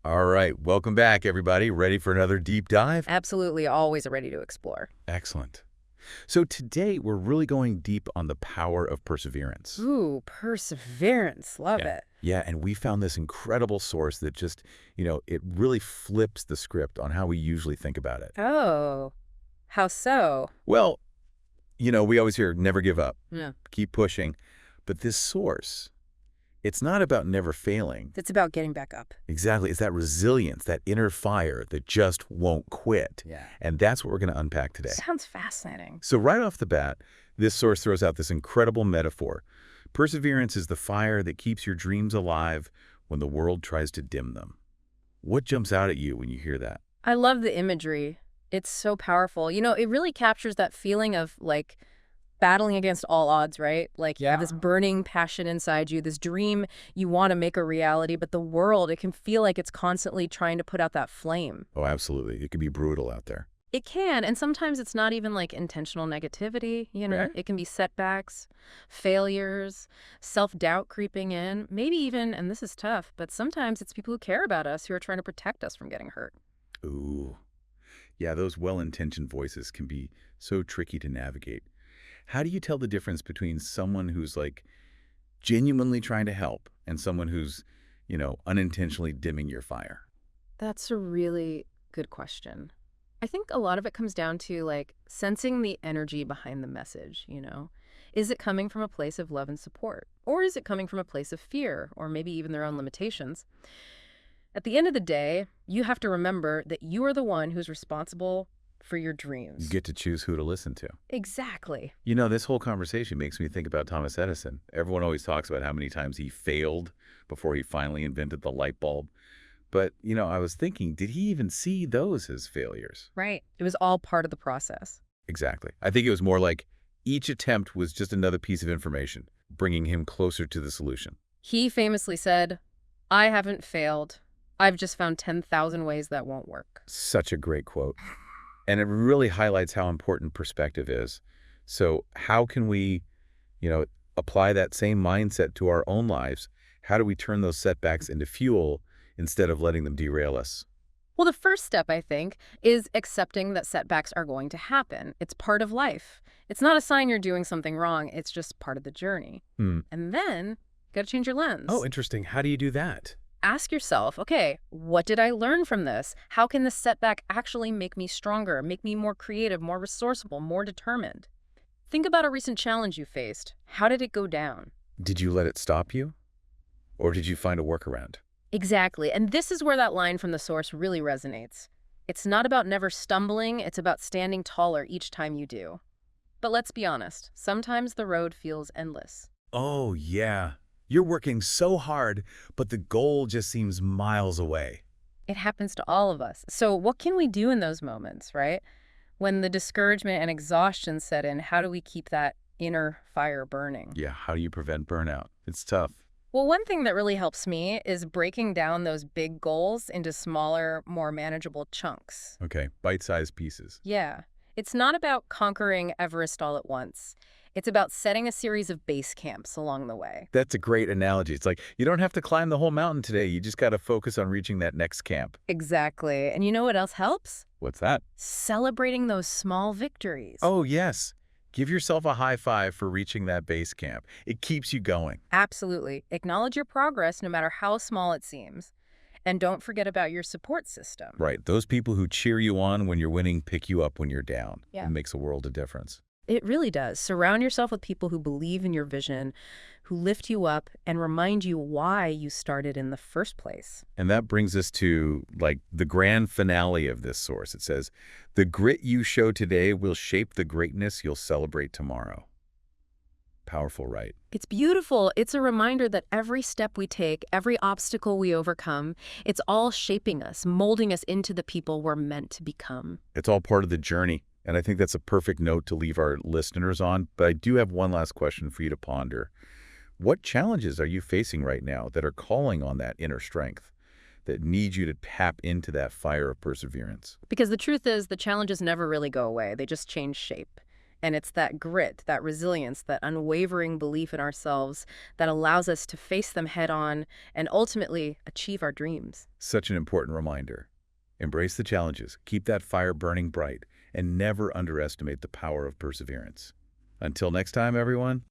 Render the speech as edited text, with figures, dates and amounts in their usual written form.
All right, welcome back, everybody. Ready for another deep dive? Absolutely, always ready to explore. Excellent. So today we're really going deep on the power of perseverance. Ooh, perseverance. Love Yeah. it. Yeah, and we found this incredible source that just, it really flips the script on how we usually think about it. Oh, how so? Well, we always hear never give up, Yeah. keep pushing. But this source, it's not about never failing. It's about getting back up. Exactly. It's that resilience, that inner fire that just won't quit. Yeah. And that's what we're going to unpack today. Sounds fascinating. So right off the bat, this source throws out this incredible metaphor. Perseverance is the fire that keeps your dreams alive when the world tries to dim them. What jumps out at you when you hear that? I love the imagery. It's so powerful. It really captures that feeling of battling against all odds, right? Like you have this burning passion inside you, this dream you want to make a reality, but the world, it can feel like it's constantly trying to put out that flame. Oh, absolutely. It can be brutal out there. It can, and sometimes it's not even like intentional negativity, Right. It can be setbacks, failures, self-doubt creeping in, maybe even, and this is tough, but sometimes it's people who care about us who are trying to protect us from getting hurt. Ooh. Yeah, those well-intentioned voices can be so tricky to navigate. How do you tell the difference between someone who's like genuinely trying to help and someone who's, unintentionally dimming your fire? That's a really good question. I think a lot of it comes down to sensing the energy behind the message. Is it coming from a place of love and support? Or is it coming from a place of fear or maybe even their own limitations? At the end of the day, you have to remember that you are the one who's responsible for your You dreams. get to choose who to listen to. Exactly. This whole conversation makes me think about Thomas Edison. Everyone always talks about how many times he failed before he finally invented the light bulb. But, I was thinking, did he even see those as failures? Right. It was all part of the process. Exactly. I think it was more like each attempt was just another piece of information, bringing him closer to the solution. He famously said, "I haven't failed. I've just found 10,000 ways that won't work." Such a great quote. And it really highlights how important perspective is. So how can we, apply that same mindset to our own lives? How do we turn those setbacks into fuel instead of letting them derail us? Well, the first step, I think, is accepting that setbacks are going to happen. It's part of life. It's not a sign you're doing something wrong. It's just part of the journey. Hmm. And then, you got to change your lens. Oh, interesting. How do you do that? Ask yourself, okay, what did I learn from this? How can this setback actually make me stronger, make me more creative, more resourceful, more determined? Think about a recent challenge you faced. How did it go down? Did you let it stop you? Or did you find a workaround? Exactly. And this is where that line from the source really resonates. It's not about never stumbling, it's about standing taller each time you do. But let's be honest, sometimes the road feels endless. Oh, yeah. You're working so hard, but the goal just seems miles away. It happens to all of us. So what can we do in those moments, right? When the discouragement and exhaustion set in, how do we keep that inner fire burning? Yeah, how do you prevent burnout? It's tough. Well, one thing that really helps me is breaking down those big goals into smaller, more manageable chunks. Okay, bite-sized pieces. Yeah. It's not about conquering Everest all at once. It's about setting a series of base camps along the way. That's a great analogy. It's like, you don't have to climb the whole mountain today. You just got to focus on reaching that next camp. Exactly. And you know what else helps? What's that? Celebrating those small victories. Oh, yes. Give yourself a high five for reaching that base camp. It keeps you going. Absolutely. Acknowledge your progress no matter how small it seems. And don't forget about your support system. Right. Those people who cheer you on when you're winning pick you up when you're down. Yeah. It makes a world of difference. It really does. Surround yourself with people who believe in your vision, who lift you up and remind you why you started in the first place. And that brings us to, the grand finale of this source. It says, the grit you show today will shape the greatness you'll celebrate tomorrow. Powerful, right? It's beautiful. It's a reminder that every step we take, every obstacle we overcome, it's all shaping us, molding us into the people we're meant to become. It's all part of the journey. And I think that's a perfect note to leave our listeners on. But I do have one last question for you to ponder. What challenges are you facing right now that are calling on that inner strength, that need you to tap into that fire of perseverance? Because the truth is, the challenges never really go away. They just change shape. And it's that grit, that resilience, that unwavering belief in ourselves that allows us to face them head on and ultimately achieve our dreams. Such an important reminder. Embrace the challenges, keep that fire burning bright, and never underestimate the power of perseverance. Until next time, everyone.